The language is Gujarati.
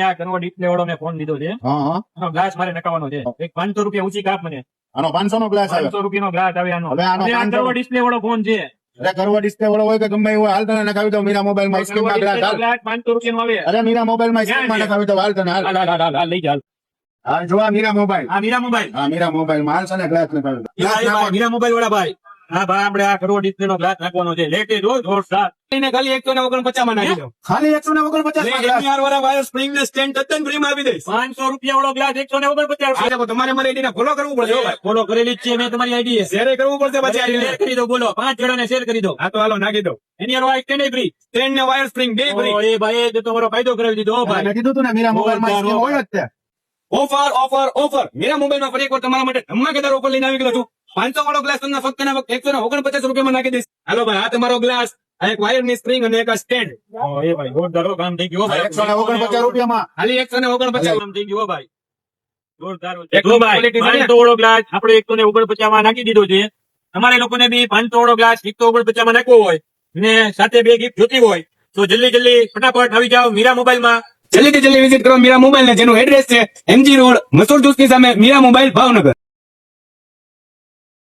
આ કન્વર્ટ ડિસ્પ્લે વાળો મેં ફોન લીધો છે. આનો ગ્લાસ મારે નખાવાનો છે. એક 500 રૂપિયા ઊંચી કાપ મને. આનો 500 નો ગ્લાસ આવે. 500 રૂપિયાનો ગ્લાસ આવે આનો. હવે આનો અને આ કન્વર્ટ ડિસ્પ્લે વાળો ફોન છે. અરે કરવા ડિસ્પ્લે વાળો હોય કે ગમે એવું હાલ તને નખાવી દો મીરા મોબાઈલ માં સ્ક્રીન માં ગ્લાસ હાલ. ગ્લાસ 500 રૂપિયાનો આવે. અરે મીરા મોબાઈલ માં સ્ક્રીન માં નખાવી દો હાલ તને હાલ. હાલ લઈ જા. હા જો આ મીરા મોબાઈલ. આ મીરા મોબાઈલ. હા મીરા મોબાઈલ માં હાલ છે ગ્લાસ નખાવી દો. ગ્લાસ નાખો. મીરા મોબાઈલ વાળા ભાઈ. હા ભાઈ આપણે આ કન્વર્ટ ડિસ્પ્લે નો ગ્લાસ નાખવાનો છે. લેટેસ્ટ હો જોરદાર. એને ખાલી 149 માં નાખી દો. ખાલી 149 માં ગ્લાસ. NR વાળા વાયર સ્પ્રિંગ ને સ્ટેન્ડ તદ્દન ફ્રી માં આપી દઈશ. 500 રૂપિયા વાળો ગ્લાસ 149 તમારે મારી આઈડી ફોલો કરવું પડશે ભાઈ. ફોલો કરેલી જ છે મેં તમારી આઈડી શેર કરવું પડશે પછી શેર કરી દો. બોલો 5 જણાને શેર કરી દો. હા તો હાલો નાખી દો. એની વાળો સ્ટેન્ડ ફ્રી. સ્ટેન્ડ ને વાયર સ્પ્રિંગ બે ફ્રી. એ ભાઈ એ તો મારો ફાયદો કરાવી દીધો હો ભાઈ. મેં કીધું તું ને મીરા મોબાઈલ માં સ્કીમ હોય જ તે. Offer offer offer Mira mobile માં ફરી એકવાર તમારા માટે ધમાકેદાર ઓફર લઈને આવી ગયો છું. 500 વાળો ગ્લાસ તમને ફક્ત 149 રૂપિયામાં નાખી દઈશ. હાલો ભાઈ આ તમારો ગ્લાસ, આ એક વાયર ની સ્પ્રિંગ અને એક સ્ટેન્ડ. એ ભાઈ જોરદાર કામ થઈ ગયું હો ભાઈ. 149 રૂપિયામાં ખાલી 149 કામ થઈ ગયું હો ભાઈ. જોરદાર જો ભાઈ 500 વાળો ગ્લાસ આપણે 149 માં નાખી દીધો છે. તમારે લોકોને બી 500 વાળો ગ્લાસ 149 માં નાખવો હોય ને સાથે બે ગિફ્ટ જોતી હોય તો જલ્દી ફટાફટ આવી જાઓ મીરા મોબાઈલ માં. જલ્દી વિઝિટ કરો મીરા મોબાઈલ ને, જેનું એડ્રેસ છે MG રોડ મસૂર જૂસની સામે મીરા મોબાઈલ ભાવનગર.